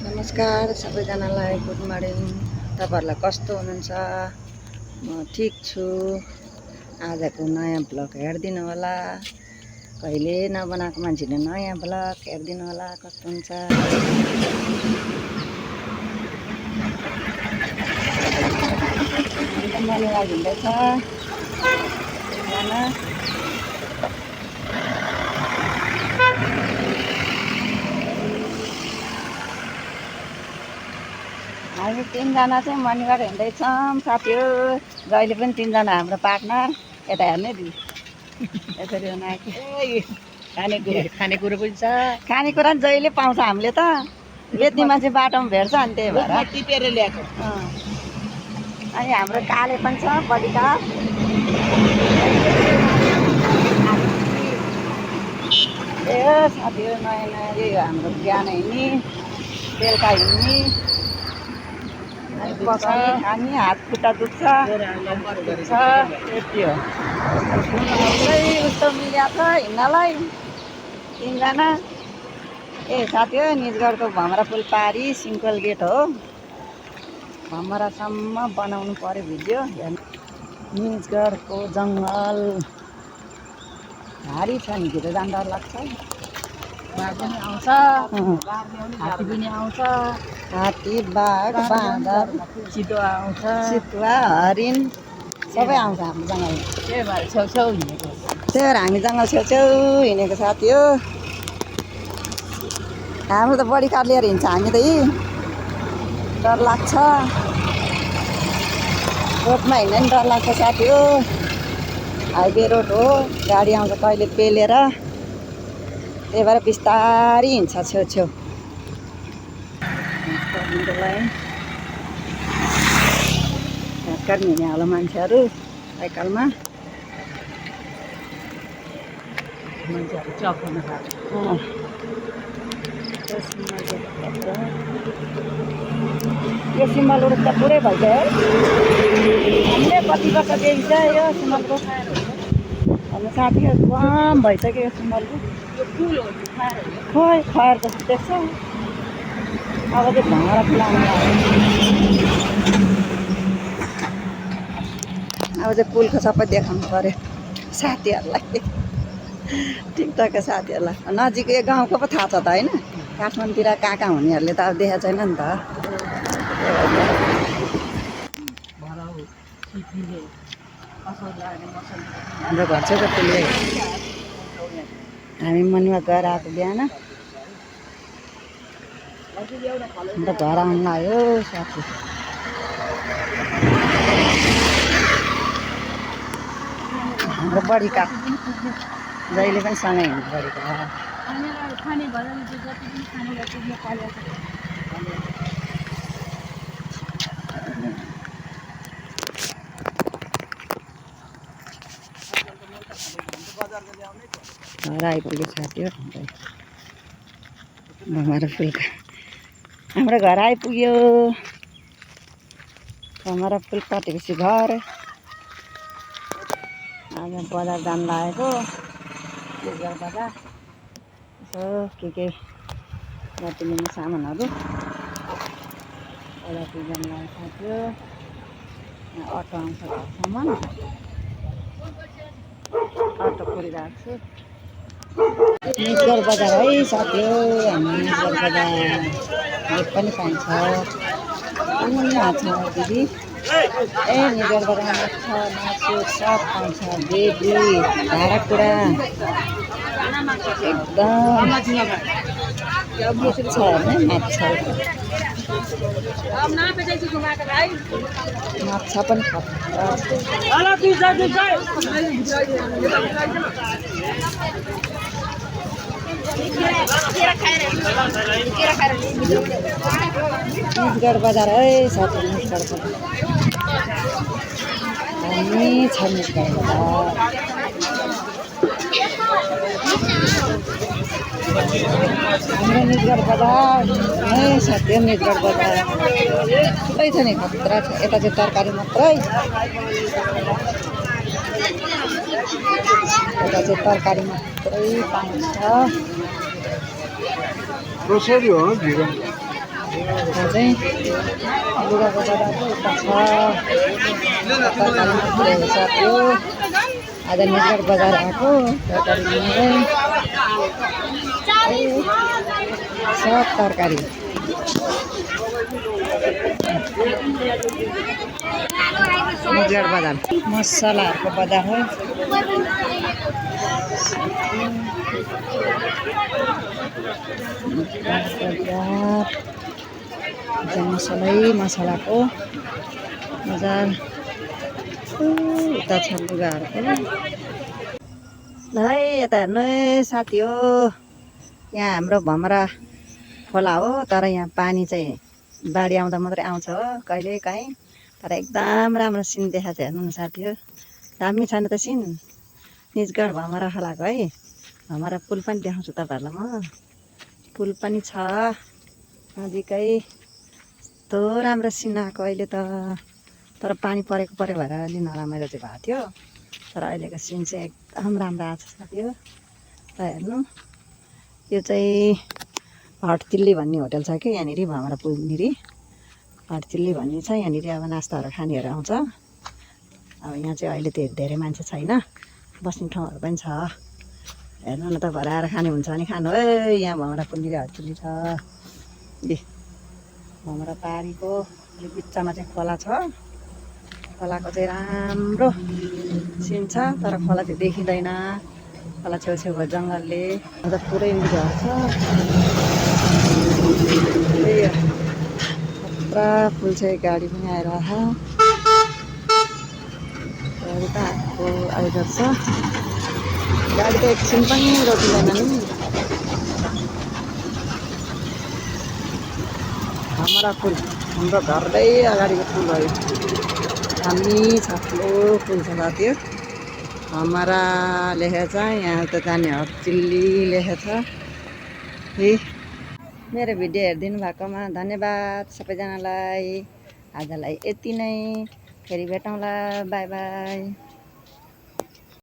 नमस्कार सबैजनालाई, good morning. तपाईहरुलाई कस्तो हुनुहुन्छ? म ठीक छु। आजको नयाँ ब्लग हेर्दिनु होला। कहिले नबनाएको मान्छेले नयाँ ब्लग हेर्दिनु होला कस्तो हुन्छ। मलाई लागिँदैछ एकजना हामी तीनजना चाहिँ मर्निङबाट हिँड्दैछौँ साथीहरू। जहिले पनि तीनजना हाम्रो पार्टनर। यता हेर्ने दि यसरी बनाएको खानेकुरो पनि छ। खानेकुरा नि जहिले पाउँछ। हामीले त बेच्ने मान्छे बाटोमा भेट्छ अनि त्यही भएर टिपेर ल्याएको। अनि हाम्रो काले पनि छ बलिका। ए हो साथीहरू, नयाँ नयाँ यो हाम्रो बिहान हिँड्ने बेलुका हिँड्ने अनि पकाउने खाने हात खुट्टा दुख्छ यति हो। उस्तो मिल्या छ हिँड्नलाई तीनजना। ए साथी हो, निजगढको भमरा पुल पारी सिङ्कल गेट हो। भमरासम्म बनाउनु पर्यो भिडियो। निजगढको जङ्गल भारी छ नि, भित्र जान डर लाग्छ। बाघ पनि आउँछ, हात्ती पनि आउँछ, हात्ती बाघ बाँदर चितुवा आउँछ, चितुवा हरिण सबै आउँछ हाम्रो जङ्गलमा। त्यही भएर छेउछेउ हिँडेको। त्यही भएर हामी जङ्गल छेउछेउ हिँडेको साथी हो। हाम्रो त बडी कार लिएर हिँड्छ हामी त। यी डर लाग्छ, रोडमा हिँड्न नि डर लाग्छ साथी हो। हाइवे रोड हो, गाडी आउँछ कहिले पेलेर। त्यही भएर बिस्तारी हिँड्छ छेउछेउ। घाटघाट हिँड्ने होला मान्छेहरू साइकलमा। मान्छेहरू चप्पल यो सिम्बल रोड त पुरै भइसक्यो है। हामीले कति वर्षदेखि चाहिँ यो सिम्बल रोड हाम्रो साथीहरू कम भइसक्यो यो सिम्बल रोड। खोइ खयर जस्तो देख्छ। अब चाहिँ भँगरा फुलाउनु अब चाहिँ पुलको सबै देखाउनु पर्यो साथीहरूलाई, टिकटकको साथीहरूलाई। नजिक यो गाउँको पो थाहा छ त होइन। काठमाडौँतिर कहाँ कहाँ हुनेहरूले त अब देखाएको छैन नि त। हाम्रो घर छेउको पुल हामी मनमा गएर आएको बिहान। अन्त घर आउनु लाग्यो साथी। हाम्रो बडीका जहिले पनि सँगै हिँड्नु बडीका। घर आइपुग्यो साथी हो भमरा पुलका। हाम्रो घर आइपुग्यो। भमरा पुल कटेपछि घर। आज बजार जानु लागेको निजगढ बजार। यसो के गरिदिने सामानहरू बजारतिर जानु लागेको थियो। अटो आउँछ घरसम्म, अटो कुरिरहेको छु। निजगढ बजार है साथी हो। हामी निजगढ बजार भेट पनि पाइन्छ। छ दिदी ए निजगढ बजारमा छ मासु सब पाउँछ। बेदी भाँडाकुँडा एकदम छ होइन। माछा पनि खतरा छ। निजगढ बजार है साथी, निजगढ बजार हामी छ निजगढ बजार। हाम्रो निजगढ बजार है साथी, निजगढ बजार थुप्रै छ नि, खतरा छ। यता चाहिँ तरकारी मात्रै, यता चाहिँ तरकारी मात्रै पाउँछ। कसरी हो भिड? यहाँ चाहिँ लुगाको बजारको उता छ तरकारीमा पुऱ्याएको छ त्यो आज निजगढ बजार आएको तरकारी लिँदै सब तरकारी निजगढ बजार मसलाहरूको बजार हो मसलाको बजार उता छ लुगाहरूको ल है यता हेर्नु है साथी हो यहाँ हाम्रो भमरा खोला हो तर यहाँ पानी चाहिँ बाढी आउँदा मात्रै आउँछ हो कहिले काहीँ तर एकदम राम्रो सिन देखाएको छ हेर्नु न साथी हो दामी छैन त सिन निजगढ भमरा खोलाको है भमरा पुल पनि देखाउँछु तपाईँहरूलाई म पुल पनि छ नजिकै कस्तो राम्रो सिन आएको अहिले त तर पानी परेको भएर अलि नराम्रो चाहिँ भएको थियो तर अहिलेको सिन चाहिँ एकदम राम्रो आएको छ साथी हो त हेर्नु यो चाहिँ हटचिल्ली भन्ने होटल छ कि यहाँनिर भमरा पुलनिर हटचिल्ली भन्ने छ यहाँनिर अब नास्ताहरू खानेहरू आउँछ अब यहाँ चाहिँ अहिले त्यो धेरै मान्छे छैन बस्ने ठाउँहरू पनि छ हेर्नु न तपाईँहरू आएर खाने हुन्छ भने खानु है यहाँ भमरा पुलनिर हटचिल्ली छ दे भमरा पारीको अलिक बिचमा चाहिँ खोला छ खोलाको चाहिँ राम्रो सिन छ तर खोला चाहिँ देखिँदैन खोला छेउछेउको जङ्गलले अन्त पुरै घर छ पुरा फुल चाहिँ गाडी पनि आइरहेछ गाडी त आइरहेको छ गाडी त एकछिन पनि रोकिँदैन नि हाम्रा फुल हाम्रो घरकै अगाडिको फुल भयो दामी छ ठुलो फुल छ त्यो हमारा लेखेको छ यहाँ त जाने हटचिल्ली लेखेको छ है मेरो भिडियो हेरिदिनु भएकोमा धन्यवाद सबैजनालाई आजलाई यति नै फेरि भेटौँला बाई बाई